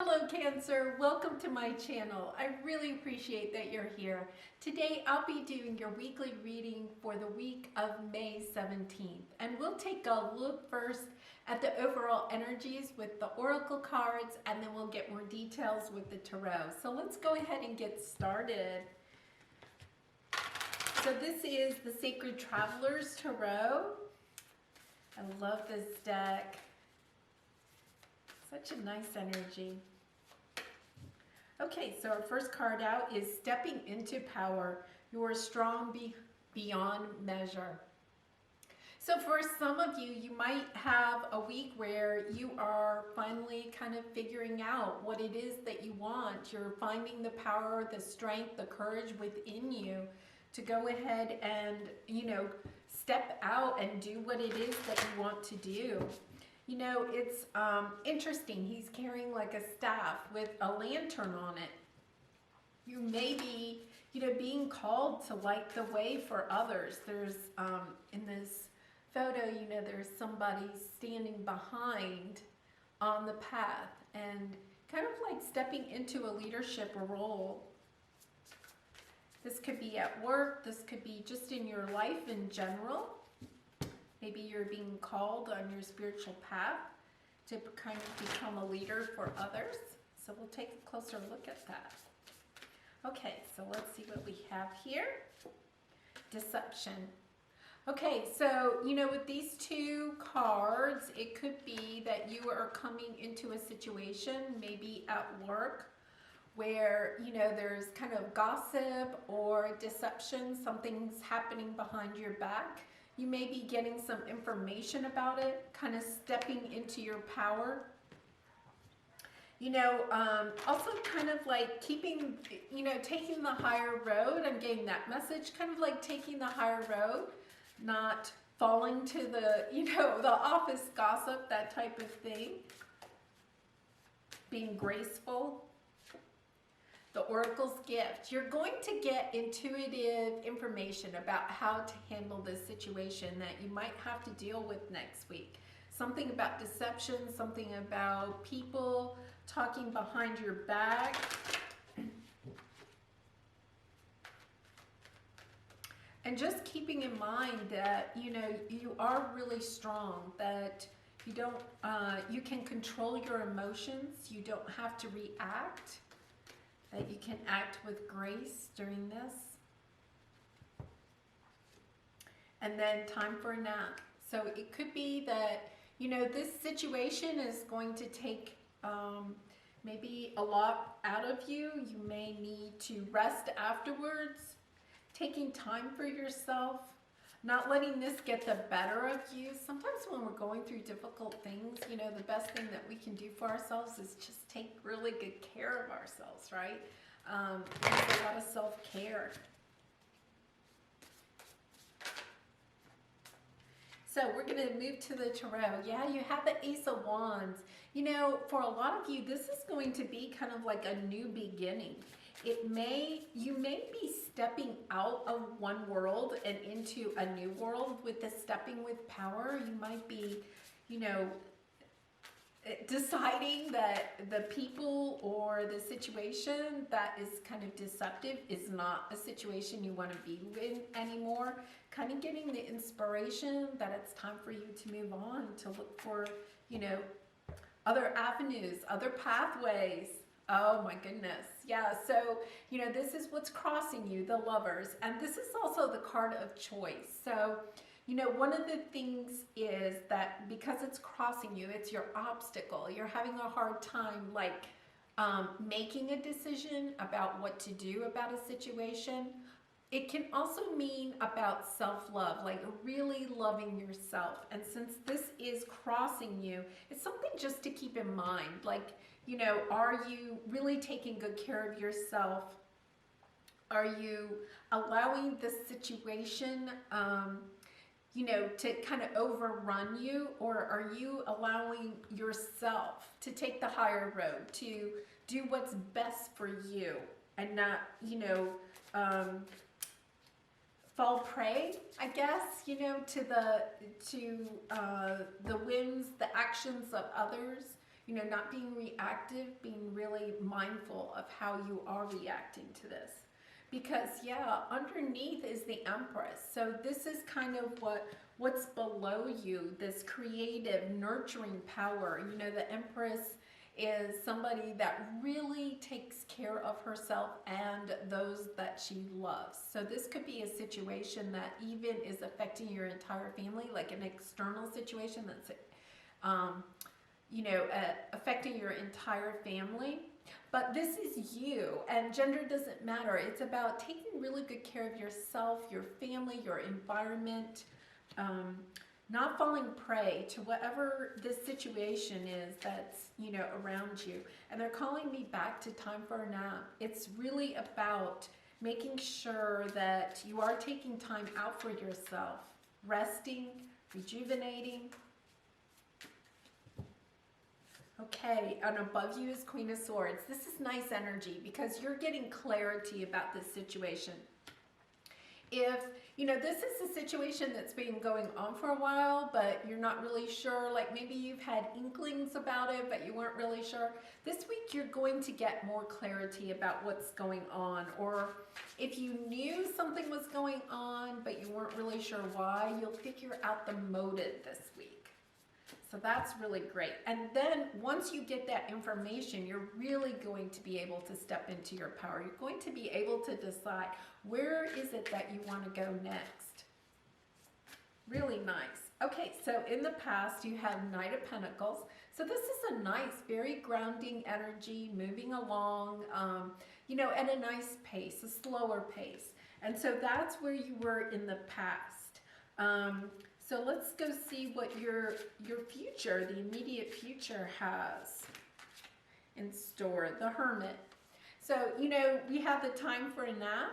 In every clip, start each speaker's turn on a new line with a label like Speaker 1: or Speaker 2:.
Speaker 1: Hello Cancer, welcome to my channel. I really appreciate that you're here. Today I'll be doing your weekly reading for the week of May 17th. And we'll take a look first at the overall energies with the oracle cards, and then we'll get more details with the tarot. So let's go ahead and get started. So this is the Sacred Travelers Tarot. I love this deck. Such a nice energy. Okay, so our first card out is Stepping into Power. You are strong beyond measure. So for some of you, you might have a week where you are finally kind of figuring out what it is that you want. You're finding the power, the strength, the courage within you to go ahead and, step out and do what it is that you want to do. You know, it's interesting. He's carrying like a staff with a lantern on it. You may be, being called to light the way for others. There's, in this photo, there's somebody standing behind on the path and kind of like stepping into a leadership role. This could be at work. This could be just in your life in general. Maybe you're being called on your spiritual path to kind of become a leader for others. So we'll take a closer look at that. Okay, so let's see what we have here. Deception. Okay, so, with these two cards, it could be that you are coming into a situation, maybe at work, where, there's kind of gossip or deception. Something's happening behind your back. You may be getting some information about it, kind of stepping into your power. Also kind of like keeping, taking the higher road. I'm getting that message, kind of like taking the higher road, not falling to the, the office gossip, that type of thing. Being graceful. The Oracle's gift. You're going to get intuitive information about how to handle this situation that you might have to deal with next week. Something about deception, something about people talking behind your back. And just keeping in mind that, you are really strong, that you don't, you can control your emotions. You don't have to react. That you can act with grace during this. And then time for a nap. So it could be that, this situation is going to take maybe a lot out of you. You may need to rest afterwards. Taking time for yourself. Not letting this get the better of you. Sometimes when we're going through difficult things, the best thing that we can do for ourselves is just take really good care of ourselves, right? There's a lot of self-care. So we're going to move to the tarot. Yeah, you have the Ace of Wands. For a lot of you, this is going to be kind of like a new beginning. You may be stepping out of one world and into a new world with the stepping with power. You might be, deciding that the people or the situation that is kind of deceptive is not a situation you want to be in anymore. Kind of getting the inspiration that it's time for you to move on, to look for, other avenues, other pathways. Oh my goodness. Yeah, so, this is what's crossing you, the Lovers. And this is also the card of choice. So, one of the things is that because it's crossing you, it's your obstacle. You're having a hard time, like, making a decision about what to do about a situation. It can also mean about self-love, like really loving yourself. And since this is crossing you, it's something just to keep in mind. Like, are you really taking good care of yourself? Are you allowing the situation, to kind of overrun you? Or are you allowing yourself to take the higher road, to do what's best for you and not, fall prey, I guess, to the whims, the actions of others? you know, not being reactive, being really mindful of how you are reacting to this. Because yeah, underneath is the Empress. So this is kind of what's below you, this creative, nurturing power. You know, the Empress is somebody that really takes care of herself and those that she loves. So this could be a situation that even is affecting your entire family, like an external situation that's, you know, affecting your entire family. But this is you, and gender doesn't matter. It's about taking really good care of yourself, your family, your environment, not falling prey to whatever this situation is that's, you know, around you. And they're calling me back to time for a nap. It's really about making sure that you are taking time out for yourself, resting, rejuvenating. Okay, and above you is Queen of Swords. This is nice energy because you're getting clarity about this situation. If, you know, this is a situation that's been going on for a while, but you're not really sure, like maybe you've had inklings about it, but you weren't really sure. This week you're going to get more clarity about what's going on. Or if you knew something was going on, but you weren't really sure why, you'll figure out the motive this week. So that's really great. And then once you get that information, you're really going to be able to step into your power. You're going to be able to decide where is it that you want to go next. Really nice. Okay, so in the past you have Knight of Pentacles. So this is a nice, very grounding energy, moving along, you know, at a nice pace, a slower pace. And so that's where you were in the past. So let's go see what your future, the immediate future has in store. The Hermit. So, you know, we have the time for a nap.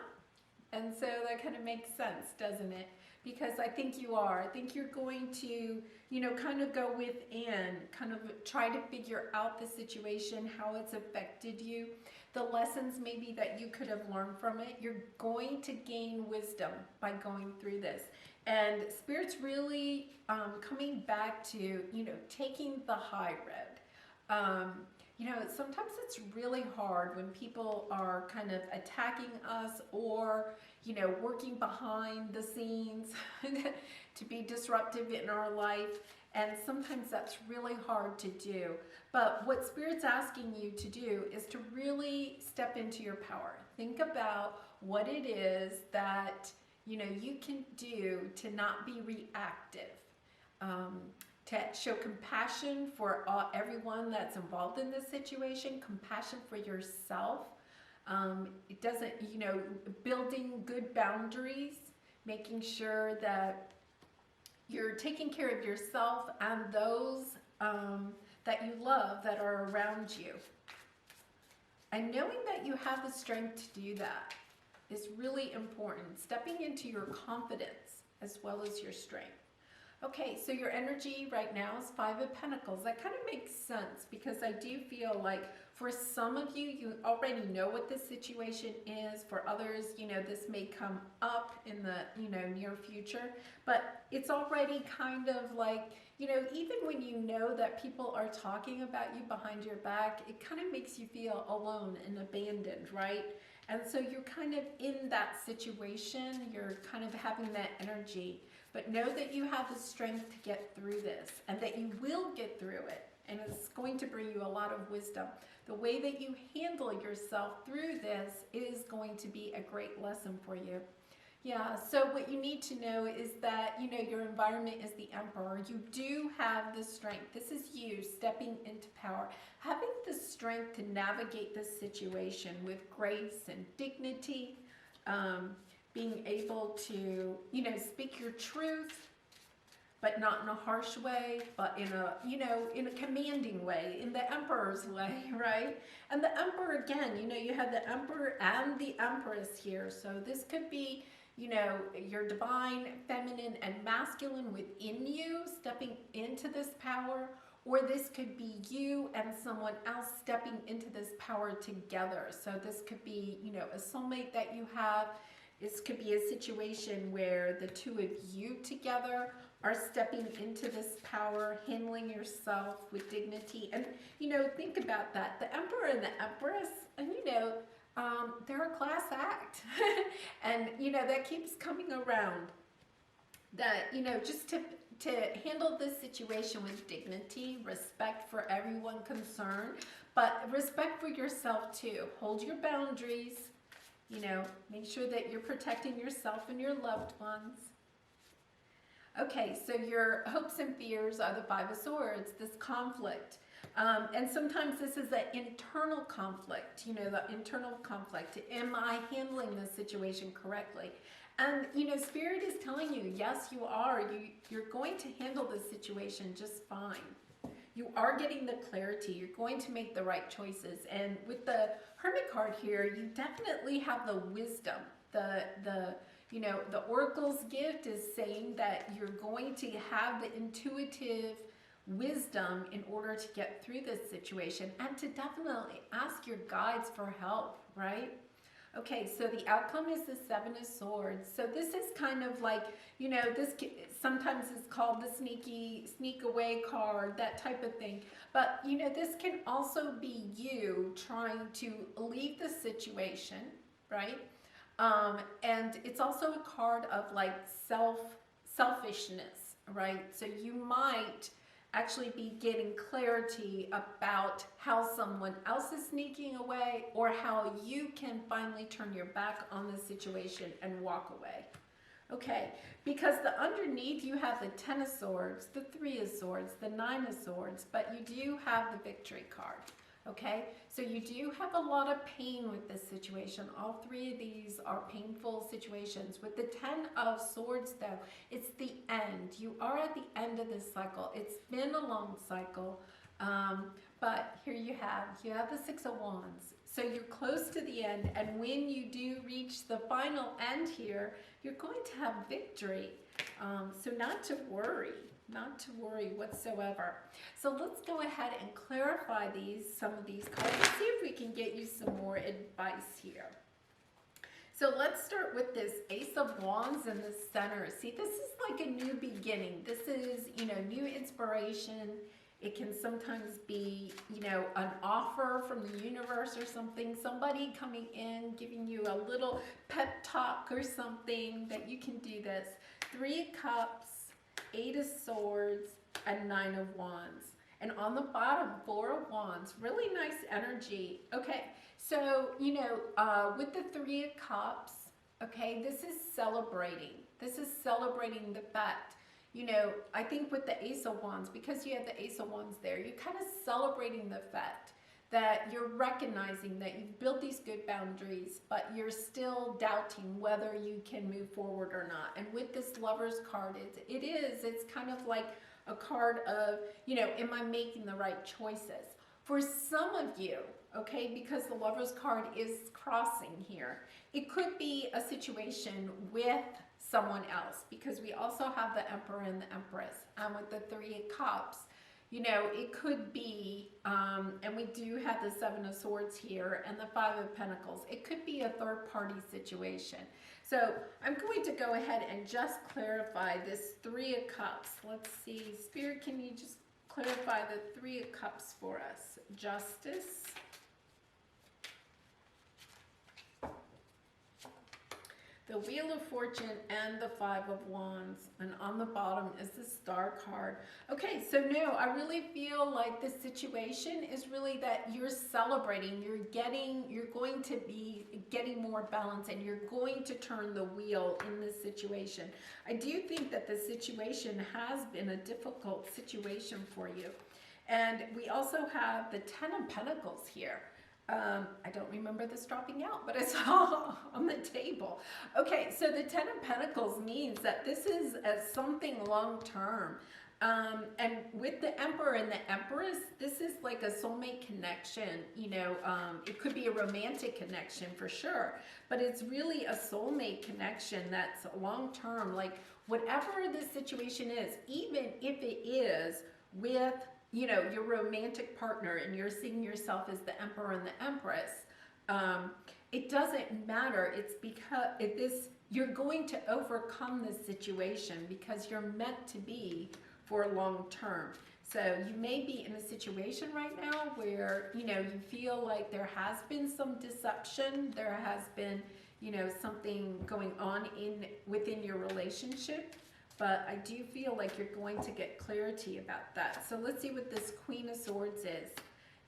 Speaker 1: And so that kind of makes sense, doesn't it? Because I think you are. I think you're going to, you know, kind of go within, kind of try to figure out the situation, how it's affected you, the lessons maybe that you could have learned from it. You're going to gain wisdom by going through this. And Spirit's really coming back to, you know, taking the high road. You know, sometimes it's really hard when people are kind of attacking us or, you know, working behind the scenes to be disruptive in our life. And sometimes that's really hard to do. But what Spirit's asking you to do is to really step into your power. Think about what it is that, you know, you can do to not be reactive, to show compassion for everyone that's involved in this situation, compassion for yourself. It doesn't, you know, building good boundaries, making sure that you're taking care of yourself and those that you love that are around you. And knowing that you have the strength to do that is really important. Stepping into your confidence as well as your strength. Okay, so your energy right now is Five of Pentacles. That kind of makes sense because I do feel like for some of you, you already know what this situation is. For others, you know, this may come up in the, you know, near future, but it's already kind of like, you know, even when you know that people are talking about you behind your back, it kind of makes you feel alone and abandoned, right? And so you're kind of in that situation, you're kind of having that energy, but know that you have the strength to get through this and that you will get through it. And it's going to bring you a lot of wisdom. The way that you handle yourself through this is going to be a great lesson for you. Yeah, so what you need to know is that, you know, your environment is the Emperor. You do have the strength. This is you stepping into power, having the strength to navigate this situation with grace and dignity, being able to, you know, speak your truth, but not in a harsh way, but in a, you know, in a commanding way, in the Emperor's way, right? And the Emperor, again, you know, you have the Emperor and the Empress here. So this could be, you know, your divine, feminine, and masculine within you stepping into this power, or this could be you and someone else stepping into this power together. So this could be, you know, a soulmate that you have. This could be a situation where the two of you together are stepping into this power, handling yourself with dignity. And, you know, think about that. The Emperor and the Empress, and, you know, they're a class act. And, you know, that keeps coming around. That, you know, just to handle this situation with dignity, respect for everyone concerned, but respect for yourself too. Hold your boundaries, you know, make sure that you're protecting yourself and your loved ones. Okay, so your hopes and fears are the Five of Swords, this conflict. And sometimes this is an internal conflict, you know, the internal conflict. Am I handling this situation correctly? And, you know, Spirit is telling you, yes, you are. You're going to handle this situation just fine. You are getting the clarity. You're going to make the right choices. And with the Hermit card here, you definitely have the wisdom. You know, the Oracle's gift is saying that you're going to have the intuitive wisdom in order to get through this situation and to definitely ask your guides for help, right? Okay, so the outcome is the Seven of Swords. So this is kind of like, you know, this sometimes is called the sneak away card, that type of thing. But, you know, this can also be you trying to leave the situation, right? And it's also a card of like selfishness, right? So you might actually be getting clarity about how someone else is sneaking away, or how you can finally turn your back on the situation and walk away. Okay, because the underneath you have the Ten of Swords, the Three of Swords, the Nine of Swords, but you do have the Victory card. Okay, so you do have a lot of pain with this situation. All three of these are painful situations. With the Ten of Swords, though, it's the end. You are at the end of this cycle. It's been a long cycle, but here you have the Six of Wands. So you're close to the end, and when you do reach the final end here, you're going to have victory. So not to worry whatsoever. So let's go ahead and clarify some of these cards and see if we can get you some more advice here. So let's start with this Ace of Wands in the center. See, this is like a new beginning. This is, you know, new inspiration. It can sometimes be, you know, an offer from the universe or something, somebody coming in, giving you a little pep talk or something that you can do this. Three of Cups, Eight of Swords, and Nine of Wands. And on the bottom, Four of Wands. Really nice energy. Okay, so, you know, with the Three of Cups, okay, this is celebrating. This is celebrating the fact, you know, I think with the Ace of Wands, because you have the Ace of Wands there, you're kind of celebrating the fact that you're recognizing that you've built these good boundaries, but you're still doubting whether you can move forward or not. And with this Lover's card, it's kind of like a card of, you know, am I making the right choices? For some of you, okay, because the Lover's card is crossing here, it could be a situation with someone else, because we also have the Emperor and the Empress. And with the Three of Cups, you know, it could be, and we do have the Seven of Swords here and the Five of Pentacles. It could be a third-party situation. So I'm going to go ahead and just clarify this Three of Cups. Let's see, Spirit, can you just clarify the Three of Cups for us? Justice. The Wheel of Fortune and the Five of Wands, and on the bottom is the Star card. Okay, so no, I really feel like the situation is really that you're celebrating, you're going to be getting more balance, and you're going to turn the wheel in this situation. I do think that the situation has been a difficult situation for you. And we also have the Ten of Pentacles here. I don't remember this dropping out, but it's all on the table. Okay, so the Ten of Pentacles means that this is something long-term. And with the Emperor and the Empress, this is like a soulmate connection. You know, it could be a romantic connection for sure, but it's really a soulmate connection that's long-term. Like whatever the situation is, even if it is with, you know, your romantic partner and you're seeing yourself as the Emperor and the Empress, it doesn't matter. It's because you're going to overcome this situation because you're meant to be for long term. So you may be in a situation right now where, you know, you feel like there has been some deception, there has been, you know, something going on within your relationship, but I do feel like you're going to get clarity about that. So let's see what this Queen of Swords is.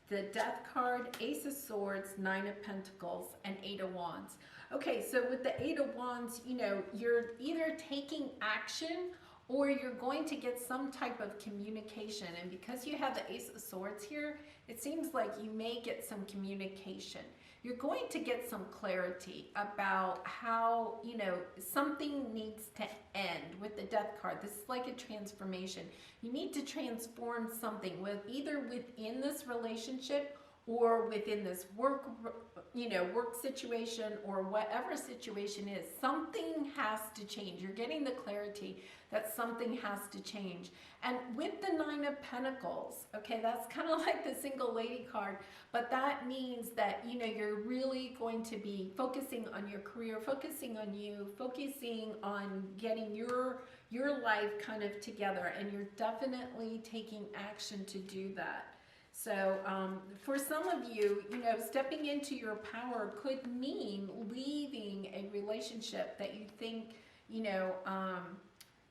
Speaker 1: The Death card, Ace of Swords, Nine of Pentacles, and Eight of Wands. Okay, so with the Eight of Wands, you know, you're either taking action or you're going to get some type of communication. And because you have the Ace of Swords here, it seems like you may get some communication. You're going to get some clarity about how, you know, something needs to end with the Death card. This is like a transformation. You need to transform something either within this relationship or within this work situation or whatever situation is. Something has to change. You're getting the clarity that something has to change. And with the Nine of Pentacles, okay, that's kind of like the single lady card, but that means that, you know, you're really going to be focusing on your career, focusing on you, focusing on getting your life kind of together, and you're definitely taking action to do that. So for some of you, you know, stepping into your power could mean leaving a relationship that you think, you know,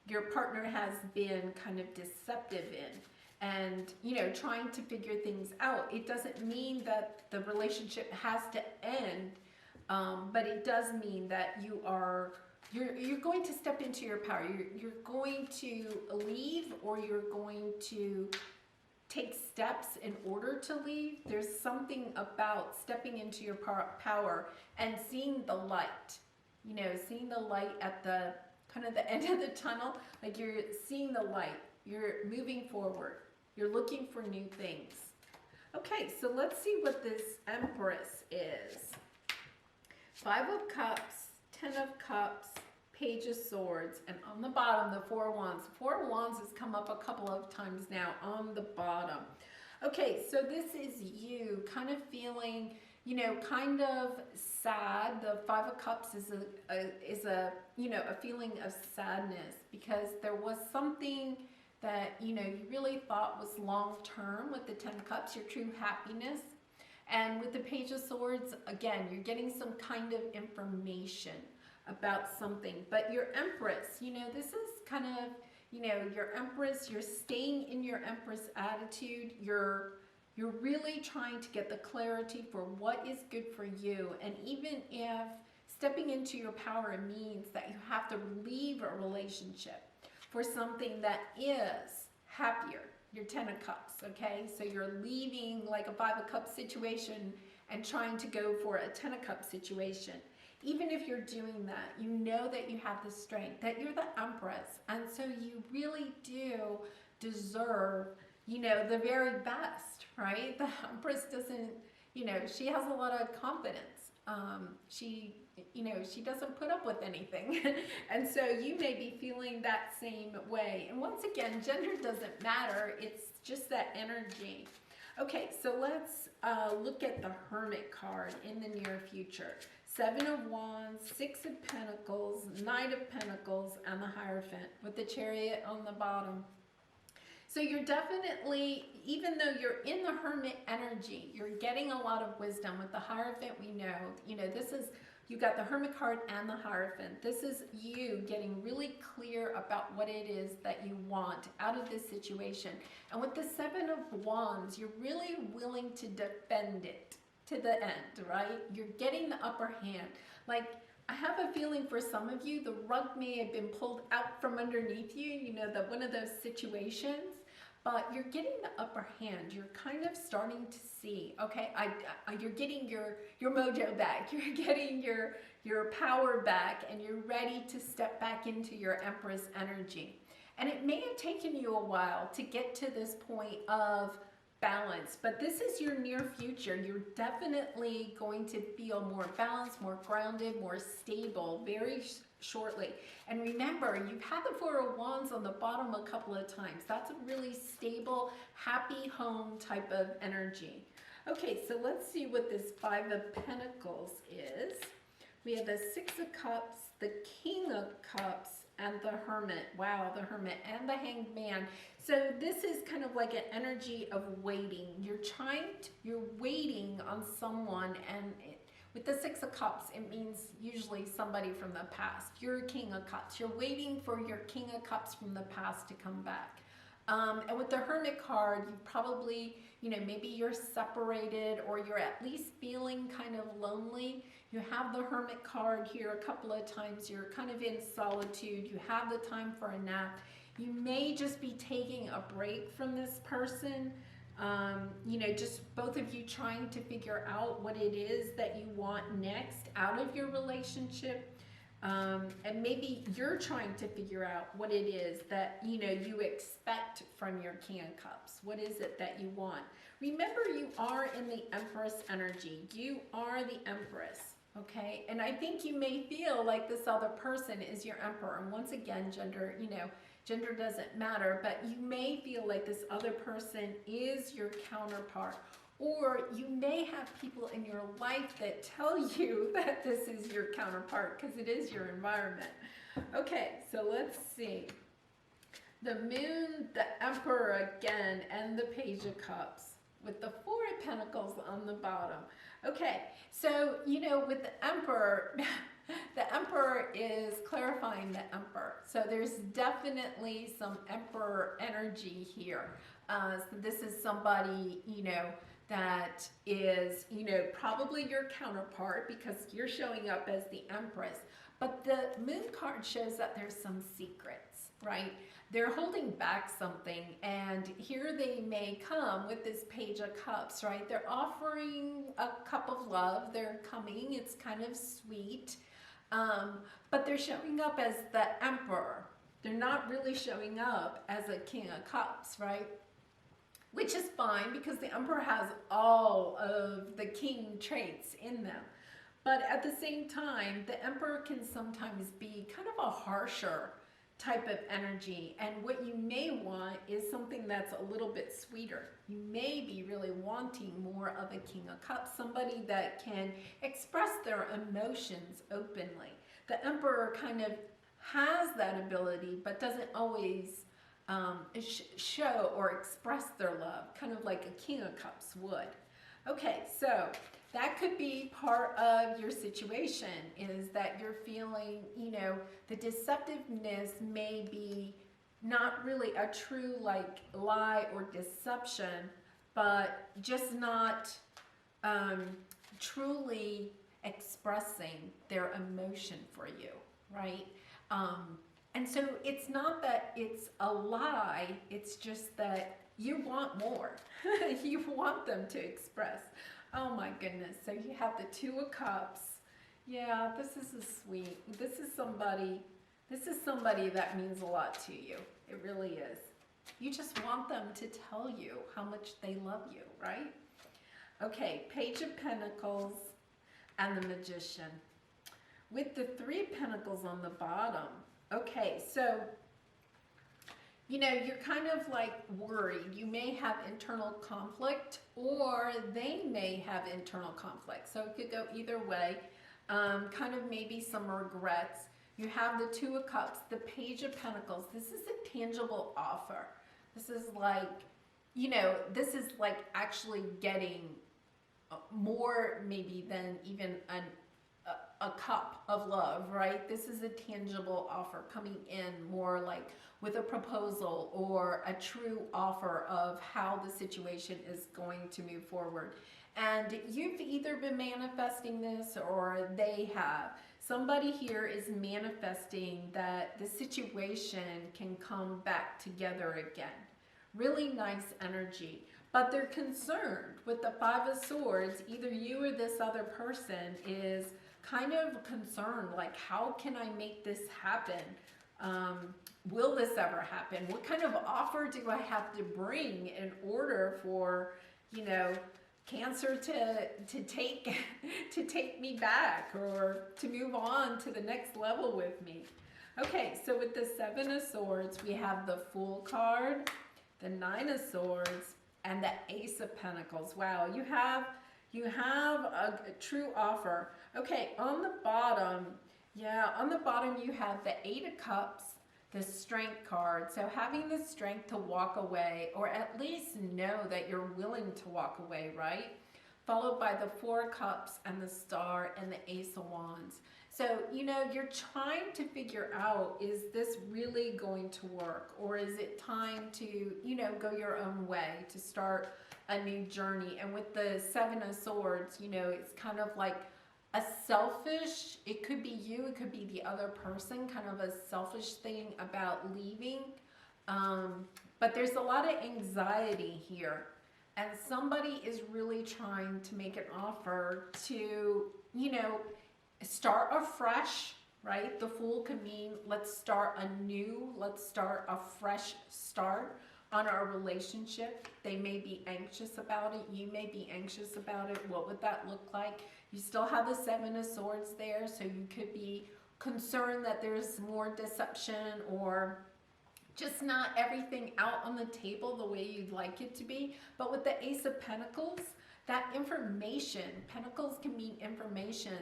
Speaker 1: your partner has been kind of deceptive in, and, you know, trying to figure things out. It doesn't mean that the relationship has to end, but it does mean that you're going to step into your power. You're going to leave, or you're going to take steps in order to leave. There's something about stepping into your power and seeing the light, you know, seeing the light at the kind of the end of the tunnel. Like, you're seeing the light, you're moving forward, you're looking for new things. Okay, so let's see what this Empress is. Five of Cups, 10 of Cups, Page of Swords, and on the bottom, the Four of Wands. Four of Wands has come up a couple of times now on the bottom. Okay, so this is you kind of feeling, you know, kind of sad. The Five of Cups is a you know, a feeling of sadness because there was something that, you know, you really thought was long term with the 10 of Cups, your true happiness. And with the Page of Swords, again, you're getting some kind of information about something. But your Empress, you know, this is kind of, you know, your Empress, you're staying in your Empress attitude. You're really trying to get the clarity for what is good for you. And even if stepping into your power means that you have to leave a relationship for something that is happier, your 10 of Cups, okay? So you're leaving like a 5 of Cups situation and trying to go for a 10 of Cups situation. Even if you're doing that, you know that you have the strength, that you're the Empress, and so you really do deserve, you know, the very best, right? The Empress doesn't, you know, she has a lot of confidence. She, you know, she doesn't put up with anything. And so you may be feeling that same way. And once again, gender doesn't matter. It's just that energy. Okay, so let's look at the Hermit card in the near future. 7 of Wands, 6 of Pentacles, Knight of Pentacles, and the Hierophant with the Chariot on the bottom. So you're definitely, even though you're in the Hermit energy, you're getting a lot of wisdom. With the Hierophant, we know, you know, this is, you got the Hermit card and the Hierophant. This is you getting really clear about what it is that you want out of this situation. And with the 7 of Wands, you're really willing to defend it to the end, right? You're getting the upper hand. Like, I have a feeling for some of you, the rug may have been pulled out from underneath you, you know, one of those situations, but you're getting the upper hand. You're kind of starting to see, okay, you're getting your mojo back. You're getting your power back, and you're ready to step back into your Empress energy. And it may have taken you a while to get to this point of balance, but this is your near future. You're definitely going to feel more balanced, more grounded, more stable very shortly. And remember, you've had the 4 of Wands on the bottom a couple of times. That's a really stable, happy home type of energy. Okay, so let's see what this Five of Pentacles is. We have the Six of Cups, the King of Cups, and the Hermit. Wow, the Hermit and the Hanged Man. So this is kind of like an energy of waiting. You're waiting on someone, and with the Six of Cups, it means usually somebody from the past. You're a King of Cups. You're waiting for your King of Cups from the past to come back. And with the Hermit card, you probably, maybe you're separated or you're at least feeling kind of lonely. You have the Hermit card here a couple of times. You're kind of in solitude. You have the time for a nap. You may just be taking a break from this person. Just both of you trying to figure out what it is that you want next out of your relationship. And maybe you're trying to figure out what it is that, you expect from your King of Cups. What is it that you want? Remember, you are in the Empress energy. You are the Empress, okay? And I think you may feel like this other person is your Emperor. And once again, gender doesn't matter, but you may feel like this other person is your counterpart. Or you may have people in your life that tell you that this is your counterpart because it is your environment. Okay, so let's see. The Moon, the Emperor again, and the Page of Cups with the Four of Pentacles on the bottom. Okay, so, with the Emperor, the Emperor is clarifying the Emperor. So there's definitely some Emperor energy here. So this is somebody, that is, probably your counterpart because you're showing up as the Empress. But the Moon card shows that there's some secrets, right? They're holding back something, and here they may come with this Page of Cups, right? They're offering a cup of love. They're coming. It's kind of sweet. But they're showing up as the Emperor. They're not really showing up as a King of Cups, right? Which is fine because the Emperor has all of the king traits in them. But at the same time, the Emperor can sometimes be kind of a harsher type of energy. And what you may want is something that's a little bit sweeter. You may be really wanting more of a King of Cups, somebody that can express their emotions openly. The Emperor kind of has that ability, but doesn't always show or express their love, kind of like a King of Cups would. Okay, so that could be part of your situation, is that you're feeling, the deceptiveness may be not really a true lie or deception, but just not truly expressing their emotion for you, right? And so it's not that it's a lie, it's just that you want more. You want them to express. Oh my goodness, so you have the Two of Cups. Yeah, this is sweet. This is somebody that means a lot to you. It really is. You just want them to tell you how much they love you, right? Okay, Page of Pentacles and the Magician. With the Three of Pentacles on the bottom. Okay, so, you're kind of worried. You may have internal conflict, or they may have internal conflict. So it could go either way. Kind of maybe some regrets. You have the Two of Cups, the Page of Pentacles. This is a tangible offer. This is this is actually getting more maybe than even a cup of love, right? This is a tangible offer coming in more with a proposal or a true offer of how the situation is going to move forward. And you've either been manifesting this or they have. Somebody here is manifesting that the situation can come back together again. Really nice energy. But they're concerned with the Five of Swords. Either you or this other person is kind of concerned, how can I make this happen? Will this ever happen? What kind of offer do I have to bring in order for, Cancer to take me back or to move on to the next level with me? Okay, so with the Seven of Swords, we have the Fool card, the Nine of Swords, and the Ace of Pentacles. Wow, you have a true offer. Okay, on the bottom, yeah, on the bottom you have the Eight of Cups, the Strength card. So having the strength to walk away, or at least know that you're willing to walk away, right? Followed by the Four of Cups and the Star and the Ace of Wands. So, you know, you're trying to figure out, is this really going to work? Or is it time to, you know, go your own way, to start a new journey? And with the Seven of Swords, you know, it's kind of like a selfish, it could be you, it could be the other person, kind of a selfish thing about leaving. But there's a lot of anxiety here. And somebody is really trying to make an offer to, you know, start afresh, right? The Fool can mean let's start anew, let's start a fresh start on our relationship. They may be anxious about it. You may be anxious about it. What would that look like? You still have the Seven of Swords there, so you could be concerned that there's more deception or just not everything out on the table the way you'd like it to be. But with the Ace of Pentacles, that information, Pentacles can mean information,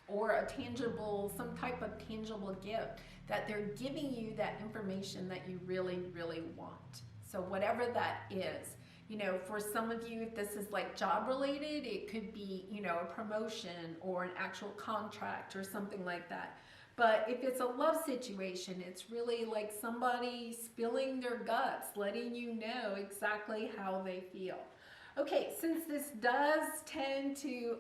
Speaker 1: or a tangible, some type of tangible gift, that they're giving you that information that you really, really want. So whatever that is, you know, for some of you, if this is like job related, it could be, you know, a promotion or an actual contract or something like that. But if it's a love situation, it's really like somebody spilling their guts, letting you know exactly how they feel. Okay, since this does tend to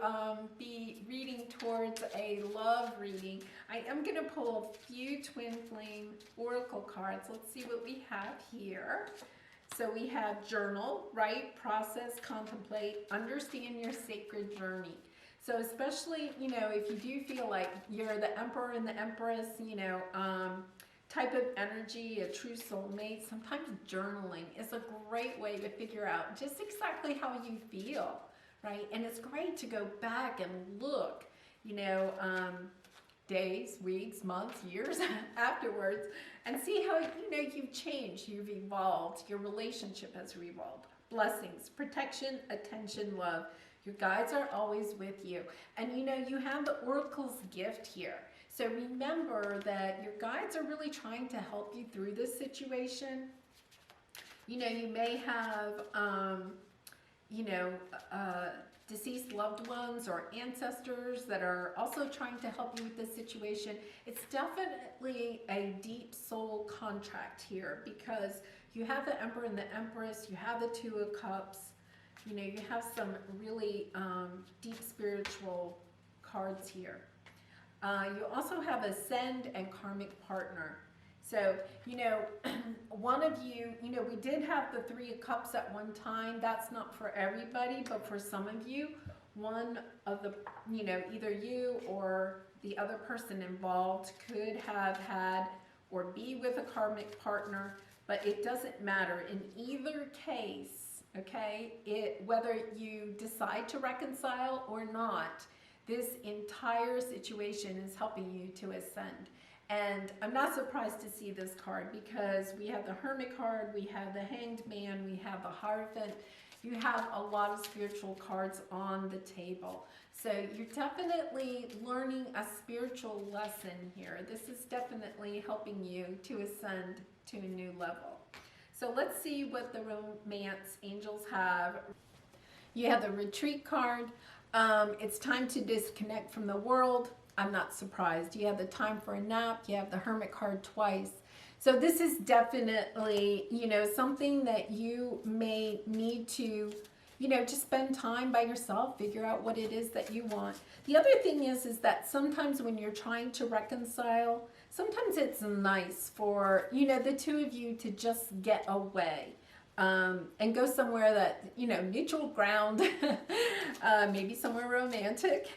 Speaker 1: be reading towards a love reading, I am going to pull a few Twin Flame Oracle cards. Let's see what we have here. So we have journal, right? Process, contemplate, understand your sacred journey. So especially, you know, if you do feel like you're the Emperor and the Empress, you know, type of energy, a true soulmate, sometimes journaling is a great way to figure out just exactly how you feel, right? And it's great to go back and look, you know, days, weeks, months, years afterwards, and see how, you know, you've changed, you've evolved, your relationship has evolved. Blessings, protection, attention, love. Your guides are always with you. And you know, you have the Oracle's gift here. So remember that your guides are really trying to help you through this situation. You know, you may have, you know, deceased loved ones or ancestors that are also trying to help you with this situation. It's definitely a deep soul contract here, because you have the Emperor and the Empress, you have the Two of Cups. You know, you have some really deep spiritual cards here. You also have Ascend and Karmic Partner. So, you know, one of you, you know, we did have the Three of Cups at one time. That's not for everybody, but for some of you, one of the, you know, either you or the other person involved could have had or be with a karmic partner, but it doesn't matter. In either case, okay, whether you decide to reconcile or not, this entire situation is helping you to ascend. And I'm not surprised to see this card, because we have the Hermit card, we have the Hanged Man, we have the Hierophant. You have a lot of spiritual cards on the table. So you're definitely learning a spiritual lesson here. This is definitely helping you to ascend to a new level. So let's see what the romance angels have. You have the Retreat card. It's time to disconnect from the world. I'm not surprised. You have the Time for a Nap. You have the Hermit card twice. So this is definitely, you know, something that you may need to, you know, just spend time by yourself, figure out what it is that you want. The other thing is that sometimes when you're trying to reconcile, sometimes it's nice for, you know, the two of you to just get away and go somewhere that, you know, neutral ground, maybe somewhere romantic,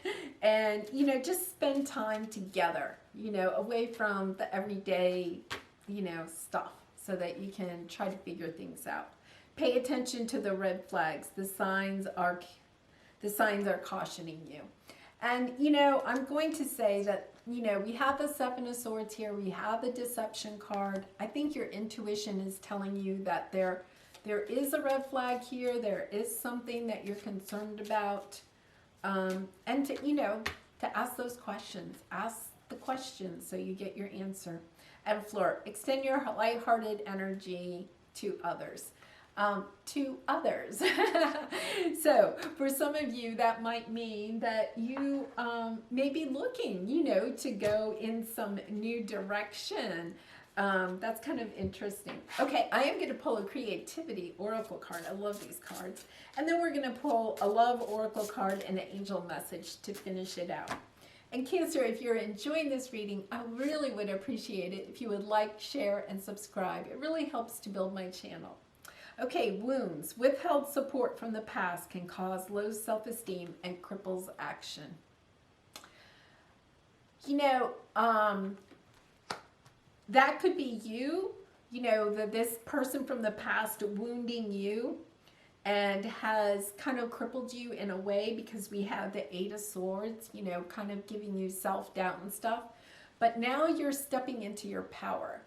Speaker 1: and, you know, just spend time together, you know, away from the everyday, you know, stuff, so that you can try to figure things out. Pay attention to the red flags. The signs are cautioning you. And, you know, I'm going to say that, you know, we have the Seven of Swords here. We have the Deception card. I think your intuition is telling you that there there is a red flag here. There is something that you're concerned about. And to, to ask those questions. Ask the questions so you get your answer. And flirt. Extend your lighthearted energy to others. So for some of you, that might mean that you may be looking, to go in some new direction. That's kind of interesting. Okay, I am going to pull a creativity oracle card. I love these cards. And then we're going to pull a love oracle card and an angel message to finish it out. And Cancer, if you're enjoying this reading, I really would appreciate it if you would like, share, and subscribe. It really helps to build my channel. Okay, wounds. Withheld support from the past can cause low self-esteem and cripples action. That could be you, this person from the past wounding you and has kind of crippled you in a way, because we have the Eight of Swords, kind of giving you self-doubt and stuff. But now you're stepping into your power.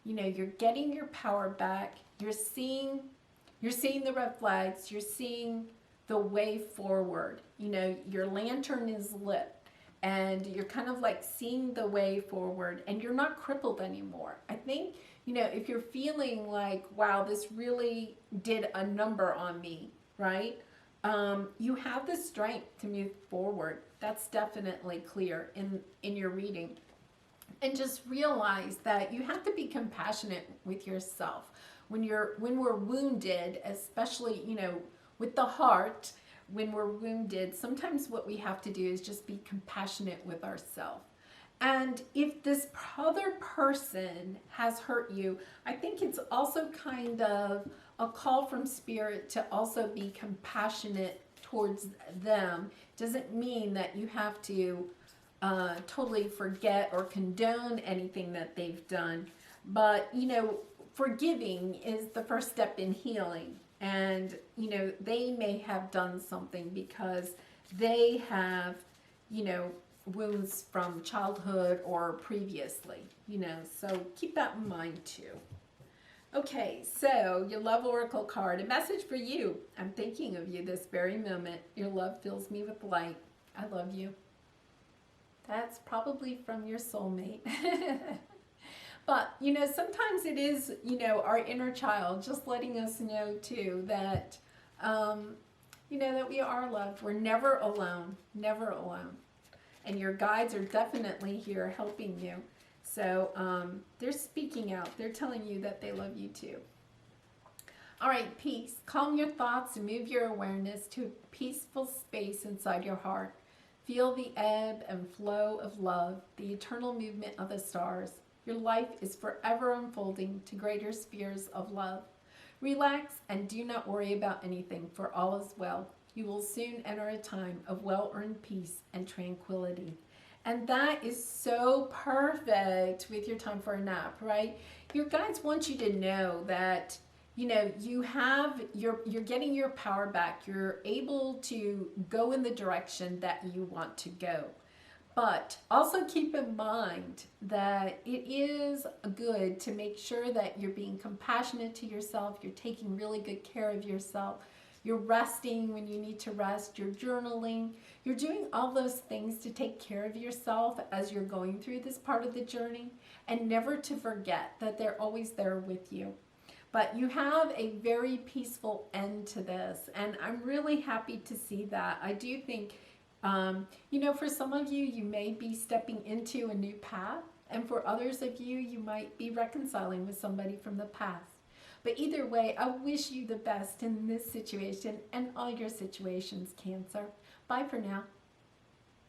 Speaker 1: You're getting your power back. You're seeing the red flags. You're seeing the way forward. Your lantern is lit. And you're kind of like seeing the way forward, and you're not crippled anymore. I think, if you're feeling like, wow, this really did a number on me, right? You have the strength to move forward. That's definitely clear in your reading. And just realize that you have to be compassionate with yourself. When we're wounded, especially, with the heart, when we're wounded, sometimes what we have to do is just be compassionate with ourselves. And if this other person has hurt you, I think it's also kind of a call from Spirit to also be compassionate towards them. Doesn't mean that you have to totally forget or condone anything that they've done. But, forgiving is the first step in healing. And, they may have done something because they have, wounds from childhood or previously, so keep that in mind too. Okay, so your love oracle card, a message for you. I'm thinking of you this very moment. Your love fills me with light. I love you. That's probably from your soulmate. But, sometimes it is, our inner child just letting us know, too, that, that we are loved. We're never alone, never alone. And your guides are definitely here helping you. So they're speaking out. They're telling you that they love you, too. All right, peace. Calm your thoughts and move your awareness to a peaceful space inside your heart. Feel the ebb and flow of love, the eternal movement of the stars. Your life is forever unfolding to greater spheres of love. Relax and do not worry about anything, for all is well. You will soon enter a time of well-earned peace and tranquility. And that is so perfect with your time for a nap, right? Your guides want you to know that, you're getting your power back. You're able to go in the direction that you want to go. But also keep in mind that it is good to make sure that you're being compassionate to yourself, you're taking really good care of yourself, you're resting when you need to rest, you're journaling, you're doing all those things to take care of yourself as you're going through this part of the journey, and never to forget that they're always there with you. But you have a very peaceful end to this, and I'm really happy to see that. I do think for some of you, you may be stepping into a new path, and for others of you, you might be reconciling with somebody from the past. But either way, I wish you the best in this situation and all your situations, Cancer. Bye for now.